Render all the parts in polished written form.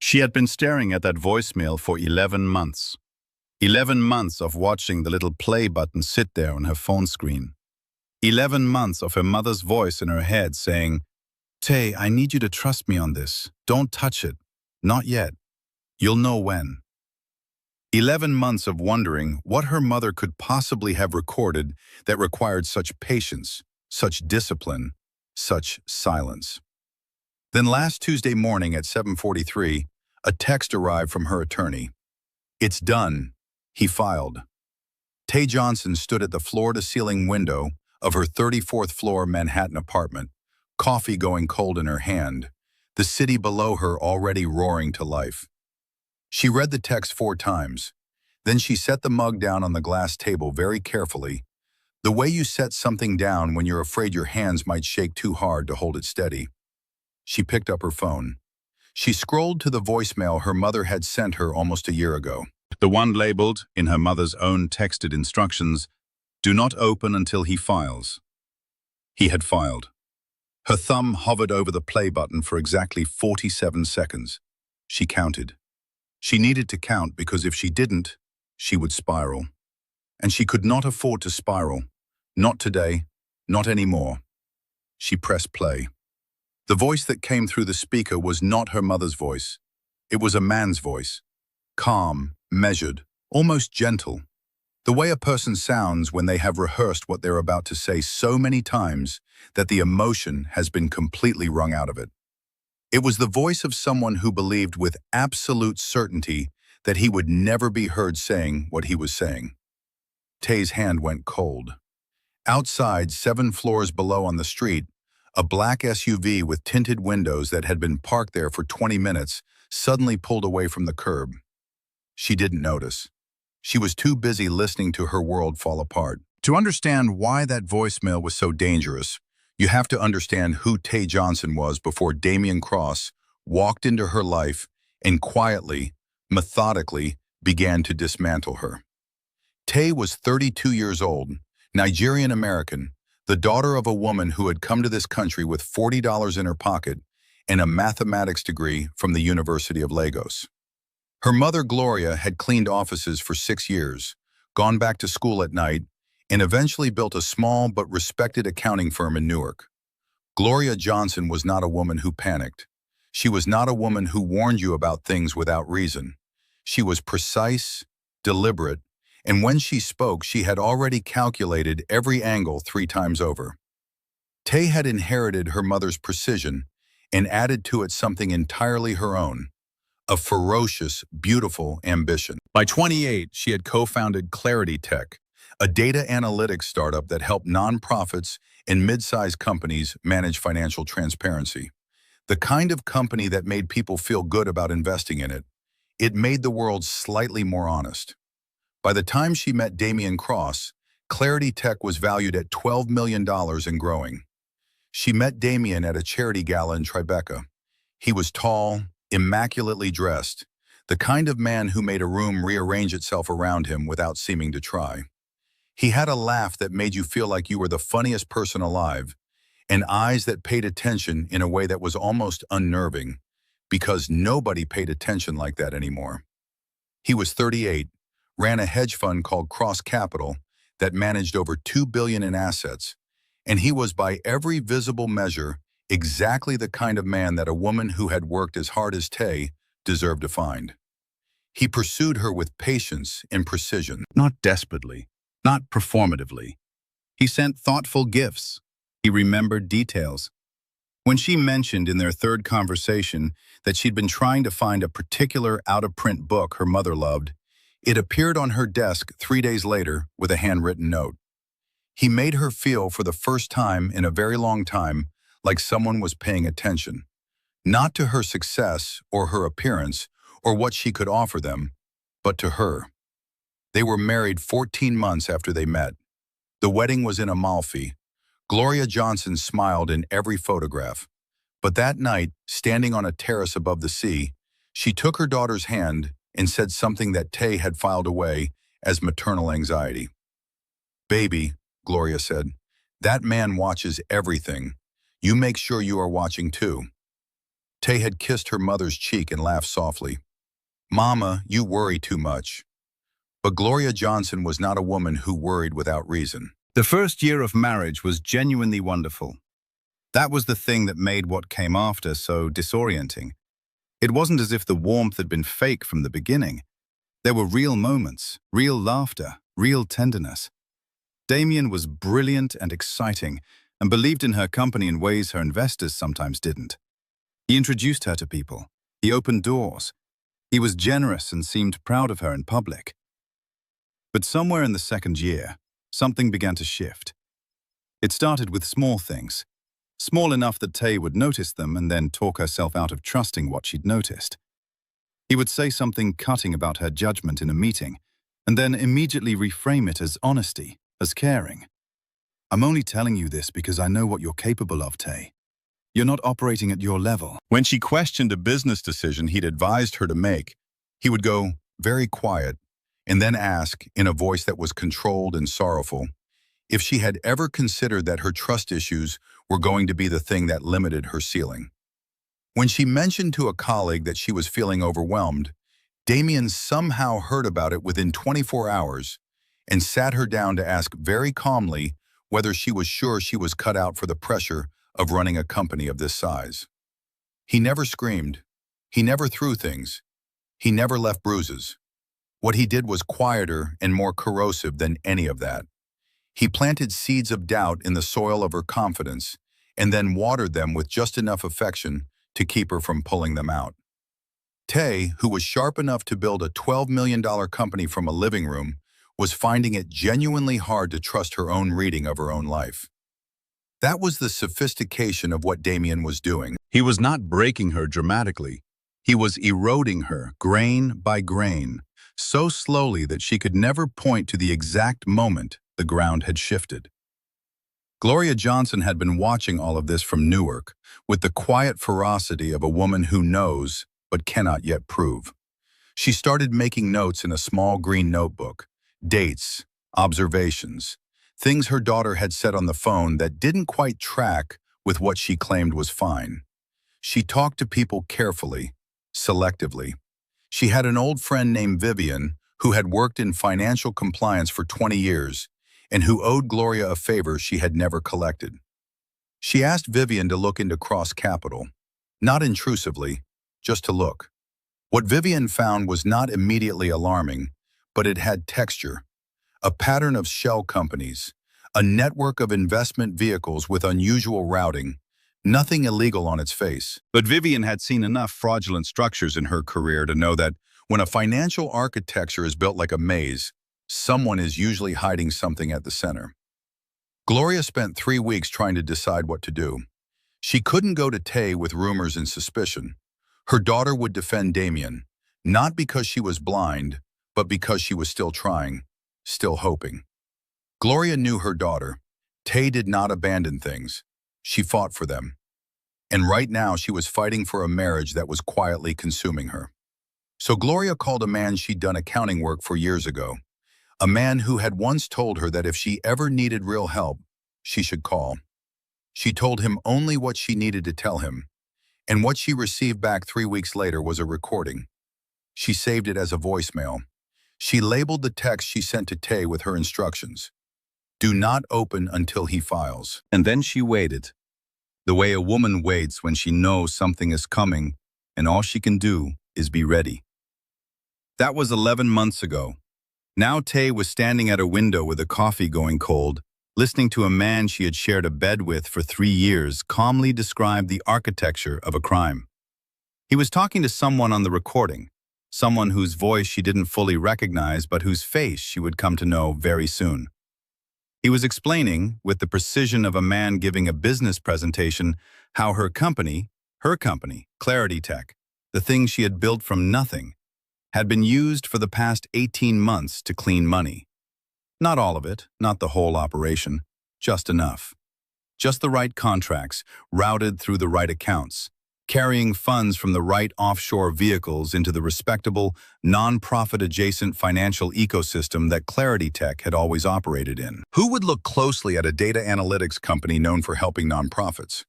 She had been staring at that voicemail for 11 months. 11 months of watching the little play button sit there on her phone screen. 11 months of her mother's voice in her head saying, "Tay, I need you to trust me on this. Don't touch it. Not yet. You'll know when." 11 months of wondering what her mother could possibly have recorded that required such patience, such discipline, such silence. Then last Tuesday morning at 7:43, a text arrived from her attorney. "It's done," he filed. Tay Johnson stood at the floor-to-ceiling window of her 34th floor Manhattan apartment, coffee going cold in her hand, the city below her already roaring to life. She read the text 4 times. Then she set the mug down on the glass table very carefully, the way you set something down when you're afraid your hands might shake too hard to hold it steady. She picked up her phone. She scrolled to the voicemail her mother had sent her almost a year ago. The one labeled, in her mother's own texted instructions, "Do not open until he files." He had filed. Her thumb hovered over the play button for exactly 47 seconds. She counted. She needed to count because if she didn't, she would spiral. And she could not afford to spiral. Not today, not anymore. She pressed play. The voice that came through the speaker was not her mother's voice. It was a man's voice. Calm, measured, almost gentle. The way a person sounds when they have rehearsed what they're about to say so many times that the emotion has been completely wrung out of it. It was the voice of someone who believed with absolute certainty that he would never be heard saying what he was saying. Tay's hand went cold. Outside, 7 floors below on the street, a black SUV with tinted windows that had been parked there for 20 minutes suddenly pulled away from the curb. She didn't notice. She was too busy listening to her world fall apart. To understand why that voicemail was so dangerous, you have to understand who Tay Johnson was before Damian Cross walked into her life and quietly, methodically began to dismantle her. Tay was 32 years old, Nigerian-American, the daughter of a woman who had come to this country with $40 in her pocket and a mathematics degree from the University of Lagos. Her mother, Gloria, had cleaned offices for 6 years, gone back to school at night, and eventually built a small but respected accounting firm in Newark. Gloria Johnson was not a woman who panicked. She was not a woman who warned you about things without reason. She was precise, deliberate, and when she spoke, she had already calculated every angle 3 times over. Tay had inherited her mother's precision and added to it something entirely her own, a ferocious, beautiful ambition. By 28, she had co-founded Clarity Tech, a data analytics startup that helped nonprofits and mid-sized companies manage financial transparency. The kind of company that made people feel good about investing in it. It made the world slightly more honest. By the time she met Damian Cross, Clarity Tech was valued at $12 million and growing. She met Damian at a charity gala in Tribeca. He was tall, immaculately dressed, the kind of man who made a room rearrange itself around him without seeming to try. He had a laugh that made you feel like you were the funniest person alive, and eyes that paid attention in a way that was almost unnerving, because nobody paid attention like that anymore. He was 38, ran a hedge fund called Cross Capital that managed over $2 billion in assets, and he was by every visible measure exactly the kind of man that a woman who had worked as hard as Tay deserved to find. He pursued her with patience and precision, not desperately, not performatively. He sent thoughtful gifts. He remembered details. When she mentioned in their 3rd conversation that she'd been trying to find a particular out-of-print book her mother loved, it appeared on her desk 3 days later with a handwritten note. He made her feel for the first time in a very long time like someone was paying attention, not to her success or her appearance or what she could offer them, but to her. They were married 14 months after they met. The wedding was in Amalfi. Gloria Johnson smiled in every photograph. But that night, standing on a terrace above the sea, she took her daughter's hand and said something that Tay had filed away as maternal anxiety. "Baby," Gloria said, "that man watches everything. You make sure you are watching too." Tay had kissed her mother's cheek and laughed softly. "Mama, you worry too much." But Gloria Johnson was not a woman who worried without reason. The first year of marriage was genuinely wonderful. That was the thing that made what came after so disorienting. It wasn't as if the warmth had been fake from the beginning. There were real moments, real laughter, real tenderness. Damien was brilliant and exciting and believed in her company in ways her investors sometimes didn't. He introduced her to people. He opened doors. He was generous and seemed proud of her in public. But somewhere in the second year, something began to shift. It started with small things, small enough that Tay would notice them and then talk herself out of trusting what she'd noticed. He would say something cutting about her judgment in a meeting, and then immediately reframe it as honesty, as caring. "I'm only telling you this because I know what you're capable of, Tay. You're not operating at your level." When she questioned a business decision he'd advised her to make, he would go very quiet and then ask, in a voice that was controlled and sorrowful, if she had ever considered that her trust issues were going to be the thing that limited her ceiling. When she mentioned to a colleague that she was feeling overwhelmed, Damien somehow heard about it within 24 hours and sat her down to ask very calmly whether she was sure she was cut out for the pressure of running a company of this size. He never screamed. He never threw things. He never left bruises. What he did was quieter and more corrosive than any of that. He planted seeds of doubt in the soil of her confidence and then watered them with just enough affection to keep her from pulling them out. Tay, who was sharp enough to build a $12 million company from a living room, was finding it genuinely hard to trust her own reading of her own life. That was the sophistication of what Damien was doing. He was not breaking her dramatically. He was eroding her, grain by grain, so slowly that she could never point to the exact moment the ground had shifted. Gloria Johnson had been watching all of this from Newark, with the quiet ferocity of a woman who knows but cannot yet prove. She started making notes in a small green notebook, dates, observations, things her daughter had said on the phone that didn't quite track with what she claimed was fine. She talked to people carefully, selectively. She had an old friend named Vivian who had worked in financial compliance for 20 years and who owed Gloria a favor she had never collected. She asked Vivian to look into Cross Capital, not intrusively, just to look. What Vivian found was not immediately alarming, but it had texture, a pattern of shell companies, a network of investment vehicles with unusual routing, nothing illegal on its face. But Vivian had seen enough fraudulent structures in her career to know that when a financial architecture is built like a maze, someone is usually hiding something at the center. Gloria spent 3 weeks trying to decide what to do. She couldn't go to Tay with rumors and suspicion. Her daughter would defend Damien, not because she was blind, but because she was still trying, still hoping. Gloria knew her daughter. Tay did not abandon things. She fought for them. And right now she was fighting for a marriage that was quietly consuming her. So Gloria called a man she'd done accounting work for years ago, a man who had once told her that if she ever needed real help, she should call. She told him only what she needed to tell him, and what she received back 3 weeks later was a recording. She saved it as a voicemail. She labeled the text she sent to Tay with her instructions. Do not open until he files. And then she waited, the way a woman waits when she knows something is coming and all she can do is be ready. That was 11 months ago. Now Tay was standing at a window with a coffee going cold, listening to a man she had shared a bed with for 3 years calmly describe the architecture of a crime. He was talking to someone on the recording, someone whose voice she didn't fully recognize but whose face she would come to know very soon. He was explaining, with the precision of a man giving a business presentation, how her company, Clarity Tech, the thing she had built from nothing, had been used for the past 18 months to clean money. Not all of it, not the whole operation, just enough. Just the right contracts, routed through the right accounts, carrying funds from the right offshore vehicles into the respectable, non-profit-adjacent financial ecosystem that Clarity Tech had always operated in. Who would look closely at a data analytics company known for helping nonprofits?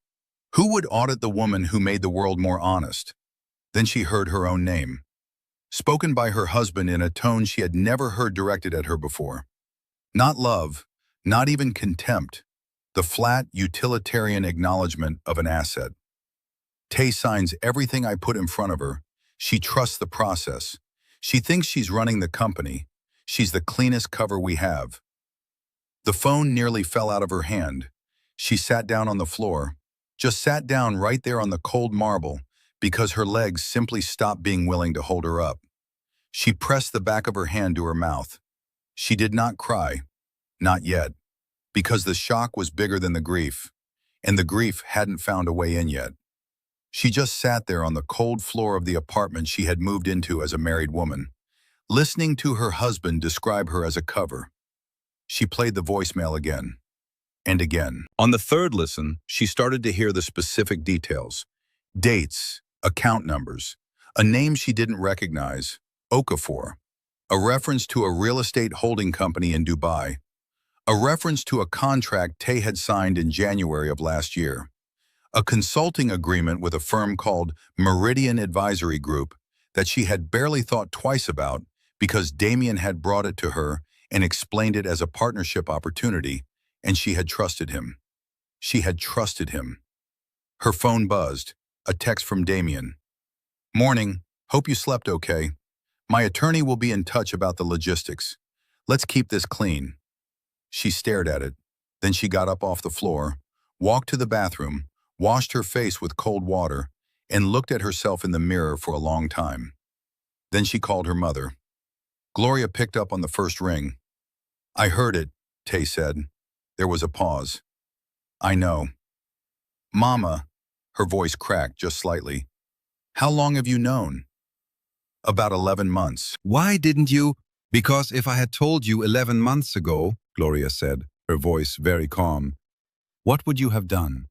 Who would audit the woman who made the world more honest? Then she heard her own name, spoken by her husband in a tone she had never heard directed at her before. Not love, not even contempt, the flat, utilitarian acknowledgement of an asset. Tay signs everything I put in front of her. She trusts the process. She thinks she's running the company. She's the cleanest cover we have. The phone nearly fell out of her hand. She sat down on the floor, just sat down right there on the cold marble because her legs simply stopped being willing to hold her up. She pressed the back of her hand to her mouth. She did not cry, not yet, because the shock was bigger than the grief, and the grief hadn't found a way in yet. She just sat there on the cold floor of the apartment she had moved into as a married woman, listening to her husband describe her as a cover. She played the voicemail again and again. On the third listen, she started to hear the specific details. Dates, account numbers, a name she didn't recognize, Okafor, a reference to a real estate holding company in Dubai, a reference to a contract Tay had signed in January of last year, a consulting agreement with a firm called Meridian Advisory Group that she had barely thought twice about because Damien had brought it to her and explained it as a partnership opportunity, and she had trusted him. She had trusted him. Her phone buzzed, a text from Damien. Morning, hope you slept okay. My attorney will be in touch about the logistics. Let's keep this clean. She stared at it. Then she got up off the floor, walked to the bathroom, washed her face with cold water, and looked at herself in the mirror for a long time. Then she called her mother. Gloria picked up on the first ring. I heard it, Tay said. There was a pause. I know. Mama, her voice cracked just slightly. How long have you known? About 11 months. Why didn't you? Because if I had told you 11 months ago, Gloria said, her voice very calm, what would you have done?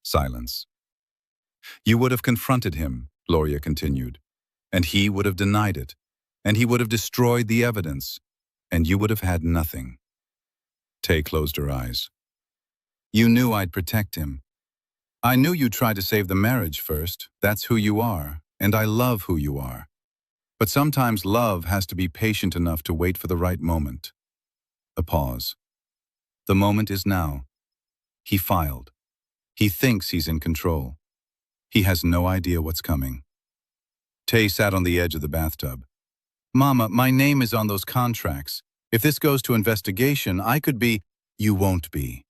Silence. You would have confronted him, Gloria continued, and he would have denied it, and he would have destroyed the evidence, and you would have had nothing. Tay closed her eyes. You knew I'd protect him. I knew you'd try to save the marriage first. That's who you are, and I love who you are. But sometimes love has to be patient enough to wait for the right moment. A pause. The moment is now. He filed. He thinks he's in control. He has no idea what's coming. Tay sat on the edge of the bathtub. Mama, my name is on those contracts. If this goes to investigation, I could be— You won't be.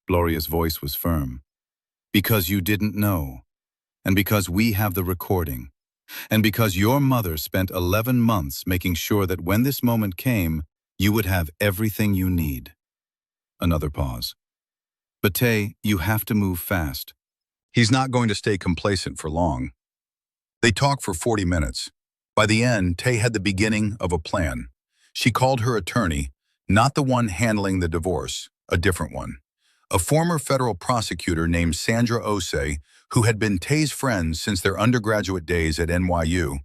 Gloria's voice was firm. Because you didn't know. And because we have the recording. And because your mother spent 11 months making sure that when this moment came, you would have everything you need. Another pause. But Tay, you have to move fast. He's not going to stay complacent for long. They talked for 40 minutes. By the end, Tay had the beginning of a plan. She called her attorney, not the one handling the divorce, a different one. A former federal prosecutor named Sandra Osei, who had been Tay's friend since their undergraduate days at NYU,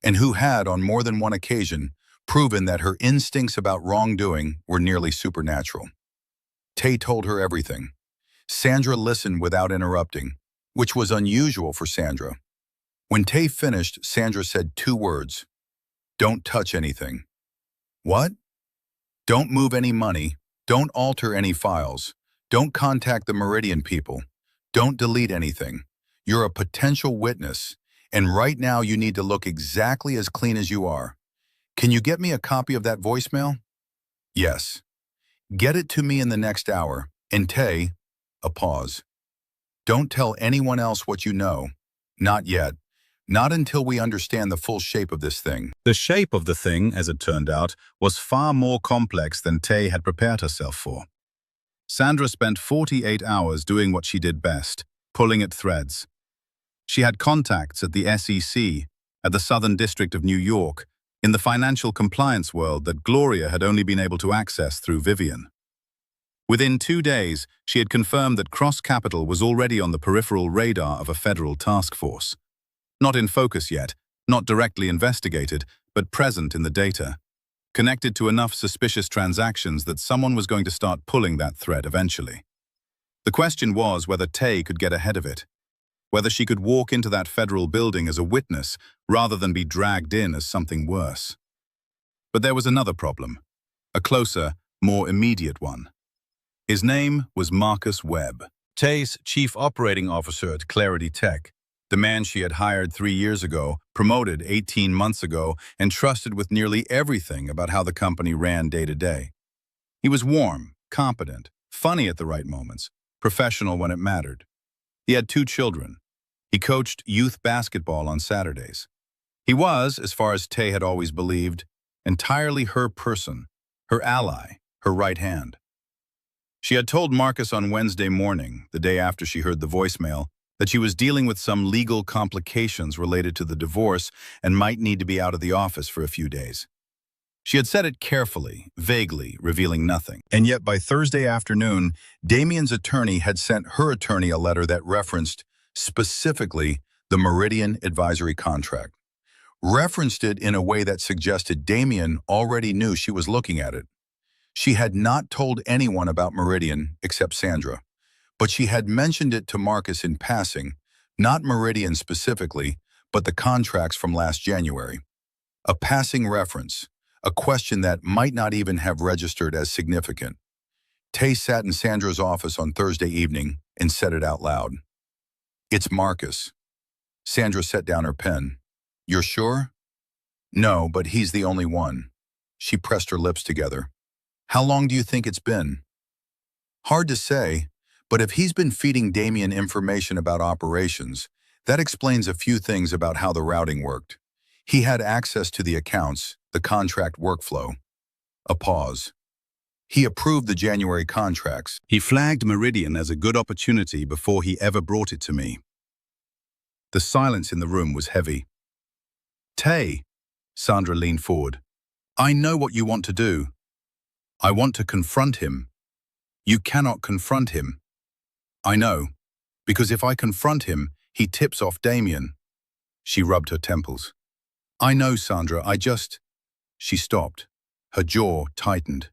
and who had, on more than one occasion, proven that her instincts about wrongdoing were nearly supernatural. Tay told her everything. Sandra listened without interrupting, which was unusual for Sandra. When Tay finished, Sandra said 2 words. Don't touch anything. What? Don't move any money. Don't alter any files. Don't contact the Meridian people. Don't delete anything. You're a potential witness, and right now you need to look exactly as clean as you are. Can you get me a copy of that voicemail? Yes. Get it to me in the next hour. And Tay, a pause. Don't tell anyone else what you know. Not yet. Not until we understand the full shape of this thing. The shape of the thing, as it turned out, was far more complex than Tay had prepared herself for. Sandra spent 48 hours doing what she did best, pulling at threads. She had contacts at the SEC, at the Southern District of New York, in the financial compliance world that Gloria had only been able to access through Vivian. Within 2 days, she had confirmed that Cross Capital was already on the peripheral radar of a federal task force. Not in focus yet, not directly investigated, but present in the data. Connected to enough suspicious transactions that someone was going to start pulling that thread eventually. The question was whether Tay could get ahead of it, whether she could walk into that federal building as a witness rather than be dragged in as something worse. But there was another problem, a closer, more immediate one. His name was Marcus Webb, Tay's chief operating officer at Clarity Tech, the man she had hired 3 years ago, promoted 18 months ago, and trusted with nearly everything about how the company ran day to day. He was warm, competent, funny at the right moments, professional when it mattered. He had 2 children. He coached youth basketball on Saturdays. He was, as far as Tay had always believed, entirely her person, her ally, her right hand. She had told Marcus on Wednesday morning, the day after she heard the voicemail, that she was dealing with some legal complications related to the divorce and might need to be out of the office for a few days. She had said it carefully, vaguely, revealing nothing. And yet by Thursday afternoon, Damien's attorney had sent her attorney a letter that referenced, specifically, the Meridian advisory contract. Referenced it in a way that suggested Damien already knew she was looking at it. She had not told anyone about Meridian except Sandra, but she had mentioned it to Marcus in passing, not Meridian specifically, but the contracts from last January. A passing reference, a question that might not even have registered as significant. Tay sat in Sandra's office on Thursday evening and said it out loud. "It's Marcus." Sandra set down her pen. "You're sure?" "No, but he's the only one." She pressed her lips together. "How long do you think it's been?" "Hard to say, but if he's been feeding Damien information about operations, that explains a few things about how the routing worked. He had access to the accounts, the contract workflow." A pause. "He approved the January contracts. He flagged Meridian as a good opportunity before he ever brought it to me." The silence in the room was heavy. "Tay," Sandra leaned forward, "I know what you want to do. I want to confront him." "You cannot confront him." "I know, because if I confront him, he tips off Damien." She rubbed her temples. "I know, Sandra, I just—" She stopped. Her jaw tightened.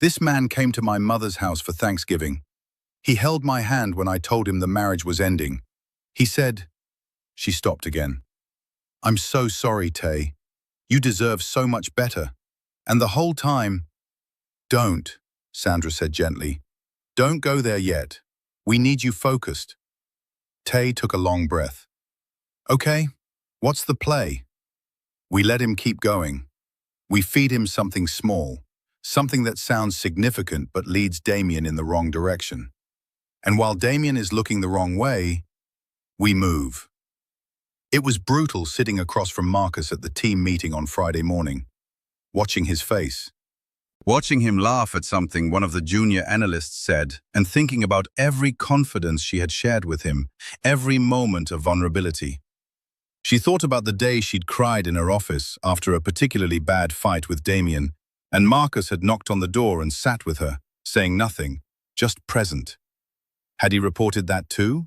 "This man came to my mother's house for Thanksgiving. He held my hand when I told him the marriage was ending. He said—" She stopped again. "I'm so sorry, Tay. You deserve so much better. And the whole time—" "Don't," Sandra said gently. "Don't go there yet. We need you focused." Tay took a long breath. "Okay, what's the play?" "We let him keep going. We feed him something small, something that sounds significant but leads Damien in the wrong direction. And while Damien is looking the wrong way, we move." It was brutal sitting across from Marcus at the team meeting on Friday morning, watching his face. Watching him laugh at something one of the junior analysts said, and thinking about every confidence she had shared with him, every moment of vulnerability. She thought about the day she'd cried in her office after a particularly bad fight with Damien, and Marcus had knocked on the door and sat with her, saying nothing, just present. Had he reported that too?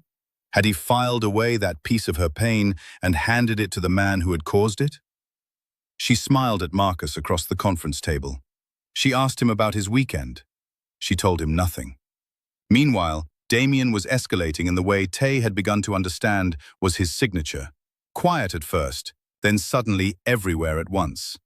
Had he filed away that piece of her pain and handed it to the man who had caused it? She smiled at Marcus across the conference table. She asked him about his weekend. She told him nothing. Meanwhile, Damien was escalating in the way Tay had begun to understand was his signature. Quiet at first, then suddenly everywhere at once.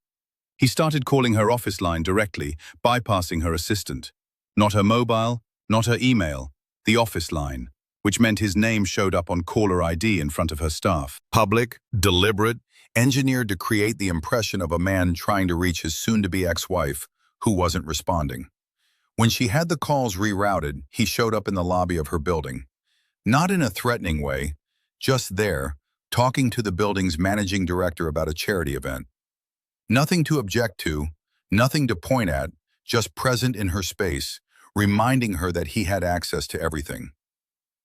He started calling her office line directly, bypassing her assistant. Not her mobile, not her email, the office line, which meant his name showed up on caller ID in front of her staff. Public, deliberate, engineered to create the impression of a man trying to reach his soon-to-be ex-wife, who wasn't responding. When she had the calls rerouted, he showed up in the lobby of her building. Not in a threatening way, just there, talking to the building's managing director about a charity event. Nothing to object to, nothing to point at, just present in her space, reminding her that he had access to everything.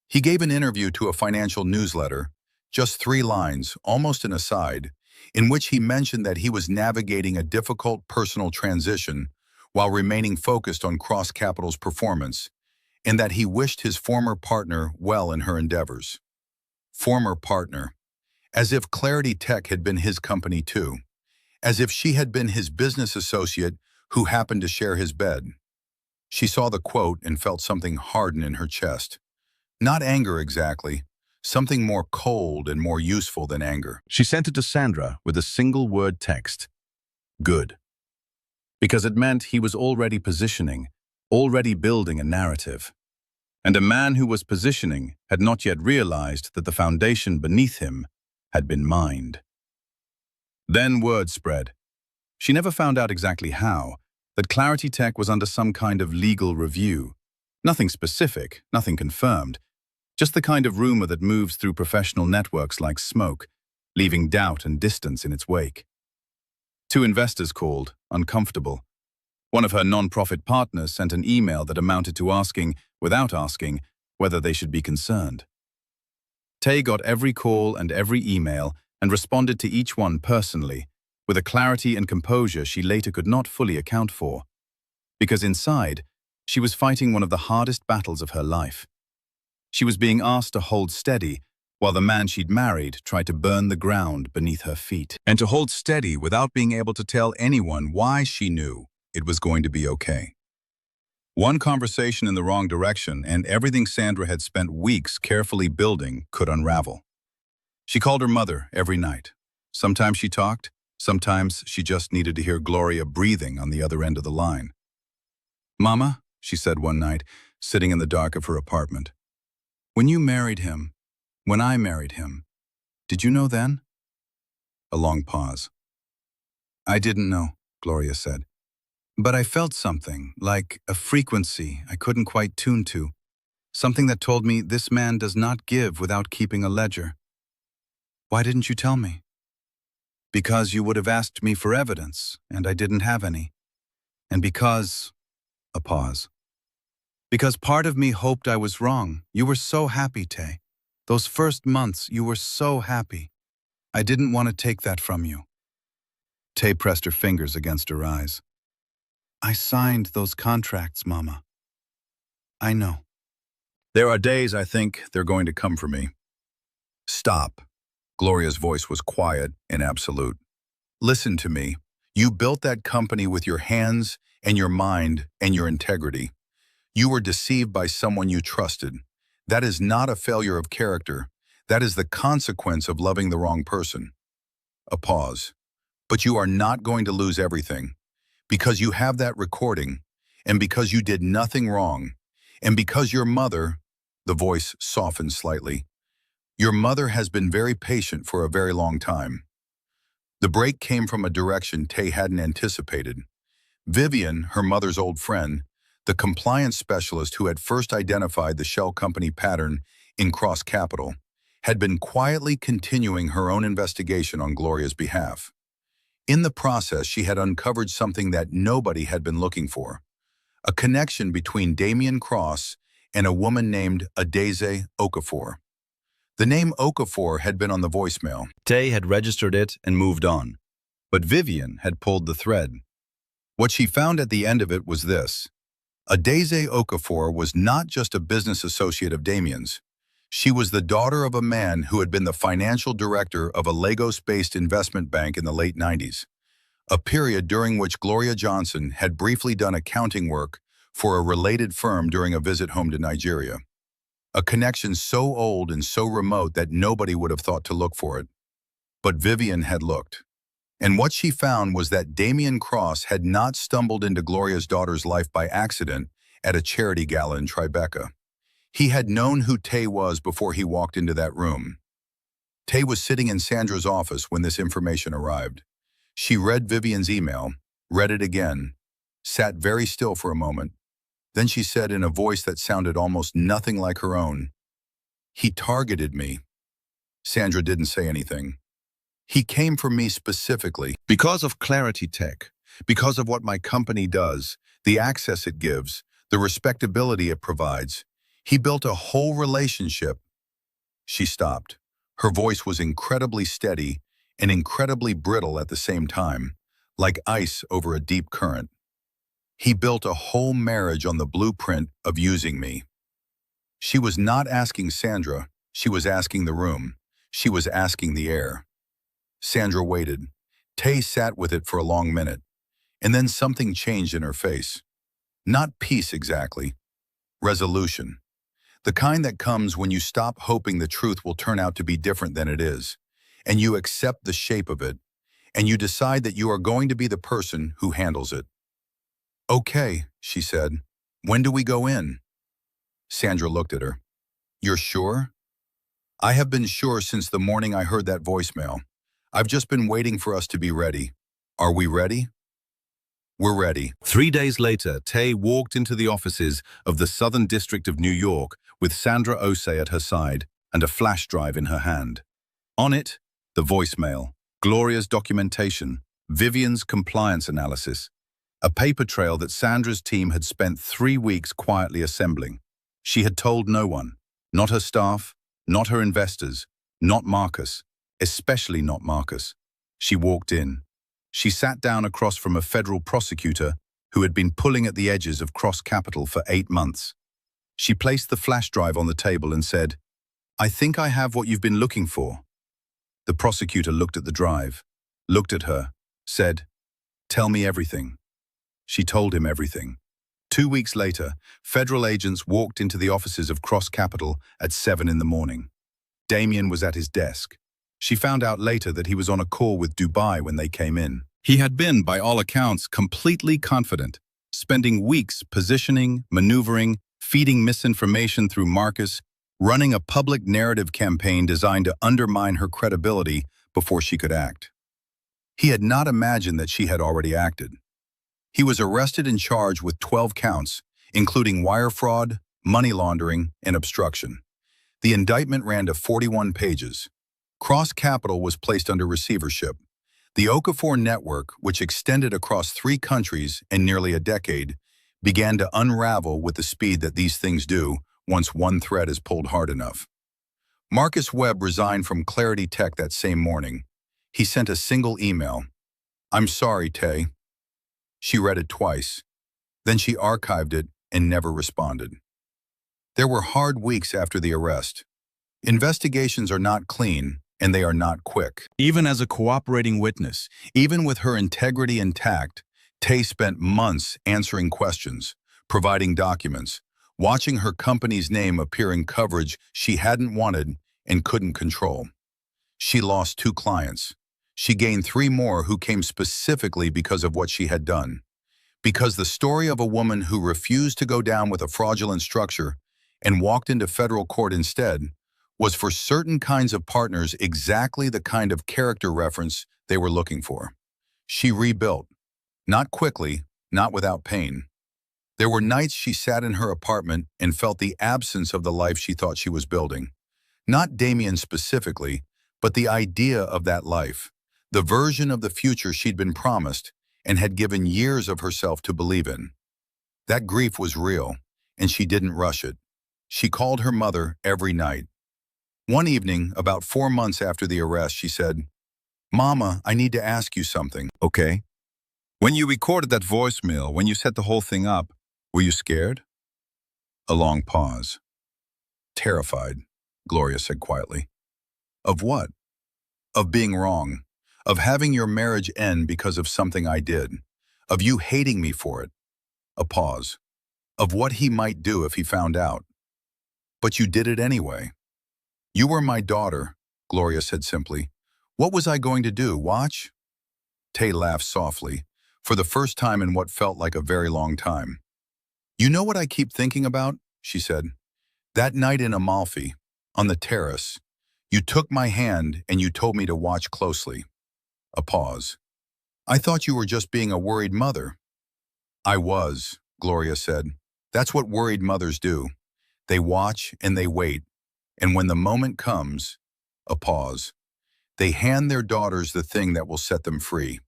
He gave an interview to a financial newsletter, just 3 lines, almost an aside, in which he mentioned that he was navigating a difficult personal transition while remaining focused on Cross Capital's performance, and that he wished his former partner well in her endeavors. Former partner. As if Clarity Tech had been his company too. As if she had been his business associate who happened to share his bed. She saw the quote and felt something harden in her chest. Not anger exactly, something more cold and more useful than anger. She sent it to Sandra with a single word text. Good. Because it meant he was already positioning, already building a narrative. And a man who was positioning had not yet realized that the foundation beneath him had been mined. Then word spread. She never found out exactly how, that Clarity Tech was under some kind of legal review. Nothing specific, nothing confirmed, just the kind of rumor that moves through professional networks like smoke, leaving doubt and distance in its wake. Two investors called, uncomfortable. One of her non-profit partners sent an email that amounted to asking, without asking, whether they should be concerned. Tay got every call and every email and responded to each one personally, with a clarity and composure she later could not fully account for. Because inside, she was fighting one of the hardest battles of her life. She was being asked to hold steady, while the man she'd married tried to burn the ground beneath her feet. And to hold steady without being able to tell anyone why she knew it was going to be okay. One conversation in the wrong direction, and everything Sandra had spent weeks carefully building could unravel. She called her mother every night. Sometimes she talked, sometimes she just needed to hear Gloria breathing on the other end of the line. "Mama," she said one night, sitting in the dark of her apartment, "when you married him, when I married him, did you know then?" A long pause. "I didn't know," Gloria said. "But I felt something, like a frequency I couldn't quite tune to. Something that told me this man does not give without keeping a ledger." "Why didn't you tell me?" "Because you would have asked me for evidence, and I didn't have any. And because..." A pause. "Because part of me hoped I was wrong. You were so happy, Tay. Those first months, you were so happy. I didn't want to take that from you." Tay pressed her fingers against her eyes. "I signed those contracts, Mama. I know." "There are days I think they're going to come for me." "Stop." Gloria's voice was quiet and absolute. "Listen to me. You built that company with your hands and your mind and your integrity. You were deceived by someone you trusted. That is not a failure of character. That is the consequence of loving the wrong person." A pause. "But you are not going to lose everything. Because you have that recording, and because you did nothing wrong, and because your mother," the voice softened slightly, "your mother has been very patient for a very long time." The break came from a direction Tay hadn't anticipated. Vivian, her mother's old friend, the compliance specialist who had first identified the shell company pattern in Cross Capital, had been quietly continuing her own investigation on Gloria's behalf. In the process, she had uncovered something that nobody had been looking for: a connection between Damien Cross and a woman named Adeze Okafor. The name Okafor had been on the voicemail. Tay had registered it and moved on. But Vivian had pulled the thread. What she found at the end of it was this: Adeze Okafor was not just a business associate of Damien's. She was the daughter of a man who had been the financial director of a Lagos-based investment bank in the late 90s, a period during which Gloria Johnson had briefly done accounting work for a related firm during a visit home to Nigeria. A connection so old and so remote that nobody would have thought to look for it. But Vivian had looked. And what she found was that Damien Cross had not stumbled into Gloria's daughter's life by accident at a charity gala in Tribeca. He had known who Tay was before he walked into that room. Tay was sitting in Sandra's office when this information arrived. She read Vivian's email, read it again, sat very still for a moment. Then she said in a voice that sounded almost nothing like her own, "He targeted me." Sandra didn't say anything. "He came for me specifically because of Clarity Tech, because of what my company does, the access it gives, the respectability it provides. He built a whole relationship." She stopped. Her voice was incredibly steady and incredibly brittle at the same time, like ice over a deep current. "He built a whole marriage on the blueprint of using me." She was not asking Sandra, she was asking the room. She was asking the air. Sandra waited. Tay sat with it for a long minute, and then something changed in her face. Not peace exactly. Resolution. The kind that comes when you stop hoping the truth will turn out to be different than it is, and you accept the shape of it, and you decide that you are going to be the person who handles it. Okay, she said. When do we go in? Sandra looked at her. You're sure? I have been sure since the morning I heard that voicemail. I've just been waiting for us to be ready. Are we ready? We're ready. 3 days later, Tay walked into the offices of the Southern District of New York with Sandra Osei at her side and a flash drive in her hand. On it, the voicemail, Gloria's documentation, Vivian's compliance analysis, a paper trail that Sandra's team had spent 3 weeks quietly assembling. She had told no one, not her staff, not her investors, not Marcus, especially not Marcus. She walked in. She sat down across from a federal prosecutor who had been pulling at the edges of Cross Capital for 8 months. She placed the flash drive on the table and said, I think I have what you've been looking for. The prosecutor looked at the drive, looked at her, said, Tell me everything. She told him everything. 2 weeks later, federal agents walked into the offices of Cross Capital at 7 in the morning. Damien was at his desk. She found out later that he was on a call with Dubai when they came in. He had been, by all accounts, completely confident, spending weeks positioning, maneuvering, feeding misinformation through Marcus, running a public narrative campaign designed to undermine her credibility before she could act. He had not imagined that she had already acted. He was arrested and charged with 12 counts, including wire fraud, money laundering, and obstruction. The indictment ran to 41 pages. Cross Capital was placed under receivership. The Okafor network, which extended across 3 countries and nearly a decade, began to unravel with the speed that these things do once one thread is pulled hard enough. Marcus Webb resigned from Clarity Tech that same morning. He sent a single email. I'm sorry, Tay. She read it twice. Then she archived it and never responded. There were hard weeks after the arrest. Investigations are not clean, and they are not quick. Even as a cooperating witness, even with her integrity intact, Tay spent months answering questions, providing documents, watching her company's name appear in coverage she hadn't wanted and couldn't control. She lost 2 clients. She gained 3 more who came specifically because of what she had done. Because the story of a woman who refused to go down with a fraudulent structure and walked into federal court instead was for certain kinds of partners exactly the kind of character reference they were looking for. She rebuilt. Not quickly, not without pain. There were nights she sat in her apartment and felt the absence of the life she thought she was building. Not Damien specifically, but the idea of that life, the version of the future she'd been promised and had given years of herself to believe in. That grief was real, and she didn't rush it. She called her mother every night. One evening, about 4 months after the arrest, she said, Mama, I need to ask you something. Okay. When you recorded that voicemail, when you set the whole thing up, were you scared? A long pause. Terrified, Gloria said quietly. Of what? Of being wrong. Of having your marriage end because of something I did. Of you hating me for it. A pause. Of what he might do if he found out. But you did it anyway. You were my daughter, Gloria said simply. What was I going to do, watch? Tay laughed softly, for the first time in what felt like a very long time. You know what I keep thinking about? She said. That night in Amalfi, on the terrace, you took my hand and you told me to watch closely. A pause. I thought you were just being a worried mother. I was, Gloria said. That's what worried mothers do. They watch and they wait. And when the moment comes, a pause, they hand their daughters the thing that will set them free.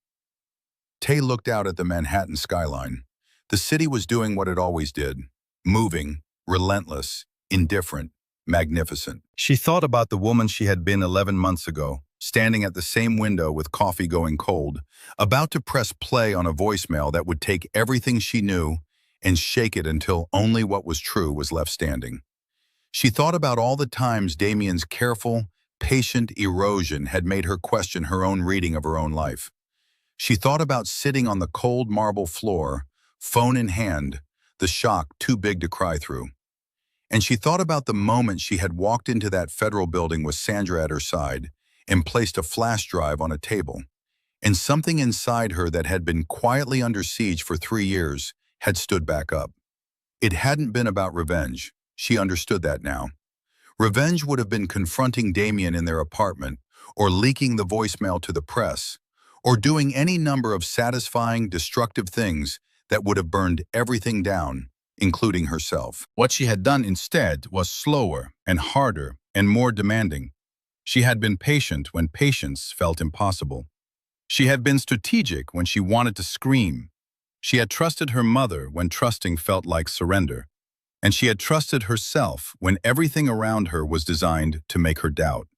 Tay looked out at the Manhattan skyline. The city was doing what it always did, moving, relentless, indifferent, magnificent. She thought about the woman she had been 11 months ago, standing at the same window with coffee going cold, about to press play on a voicemail that would take everything she knew and shake it until only what was true was left standing. She thought about all the times Damien's careful, patient erosion had made her question her own reading of her own life. She thought about sitting on the cold marble floor, phone in hand, the shock too big to cry through. And she thought about the moment she had walked into that federal building with Sandra at her side and placed a flash drive on a table. And something inside her that had been quietly under siege for 3 years had stood back up. It hadn't been about revenge. She understood that now. Revenge would have been confronting Damien in their apartment, or leaking the voicemail to the press, or doing any number of satisfying, destructive things that would have burned everything down, including herself. What she had done instead was slower and harder and more demanding. She had been patient when patience felt impossible. She had been strategic when she wanted to scream. She had trusted her mother when trusting felt like surrender. And she had trusted herself when everything around her was designed to make her doubt.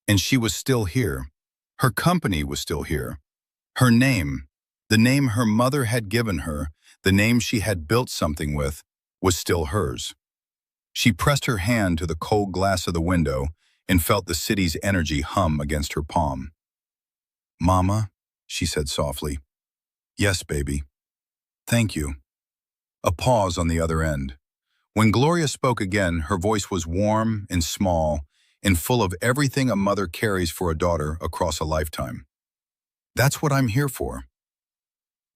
And she was still here. Her company was still here. Her name, the name her mother had given her, the name she had built something with, was still hers. She pressed her hand to the cold glass of the window and felt the city's energy hum against her palm. "Mama," she said softly. "Yes, baby. Thank you." A pause on the other end. When Gloria spoke again, her voice was warm and small and full of everything a mother carries for a daughter across a lifetime. "That's what I'm here for."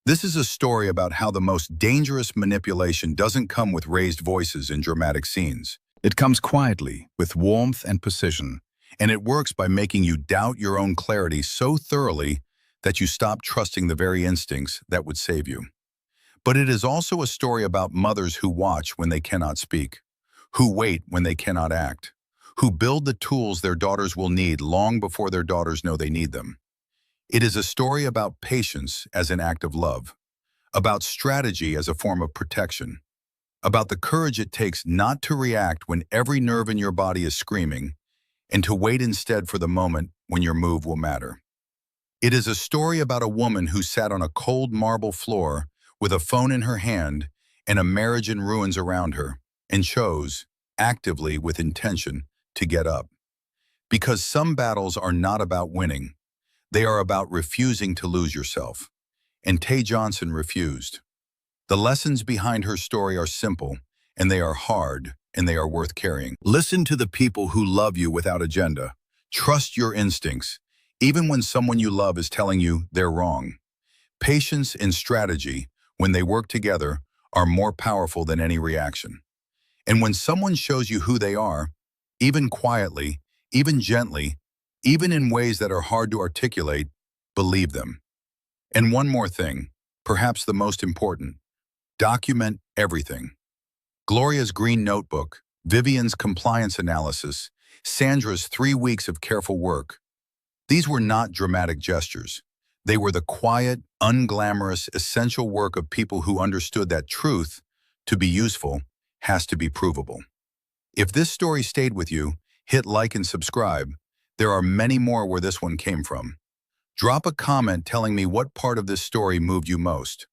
This is a story about how the most dangerous manipulation doesn't come with raised voices in dramatic scenes. It comes quietly, with warmth and precision, and it works by making you doubt your own clarity so thoroughly that you stop trusting the very instincts that would save you. But it is also a story about mothers who watch when they cannot speak, who wait when they cannot act, who build the tools their daughters will need long before their daughters know they need them. It is a story about patience as an act of love, about strategy as a form of protection, about the courage it takes not to react when every nerve in your body is screaming, and to wait instead for the moment when your move will matter. It is a story about a woman who sat on a cold marble floor with a phone in her hand and a marriage in ruins around her, and chose, actively with intention, to get up. Because some battles are not about winning. They are about refusing to lose yourself. And Tay Johnson refused. The lessons behind her story are simple, and they are hard, and they are worth carrying. Listen to the people who love you without agenda. Trust your instincts, even when someone you love is telling you they're wrong. Patience and strategy, when they work together, are more powerful than any reaction. And when someone shows you who they are, even quietly, even gently, even in ways that are hard to articulate, believe them. And one more thing, perhaps the most important: document everything. Gloria's green notebook, Vivian's compliance analysis, Sandra's 3 weeks of careful work. These were not dramatic gestures. They were the quiet, unglamorous, essential work of people who understood that truth, to be useful, has to be provable. If this story stayed with you, hit like and subscribe. There are many more where this one came from. Drop a comment telling me what part of this story moved you most.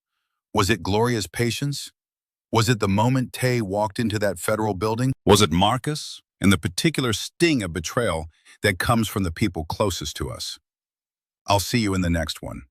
Was it Gloria's patience? Was it the moment Tay walked into that federal building? Was it Marcus and the particular sting of betrayal that comes from the people closest to us? I'll see you in the next one.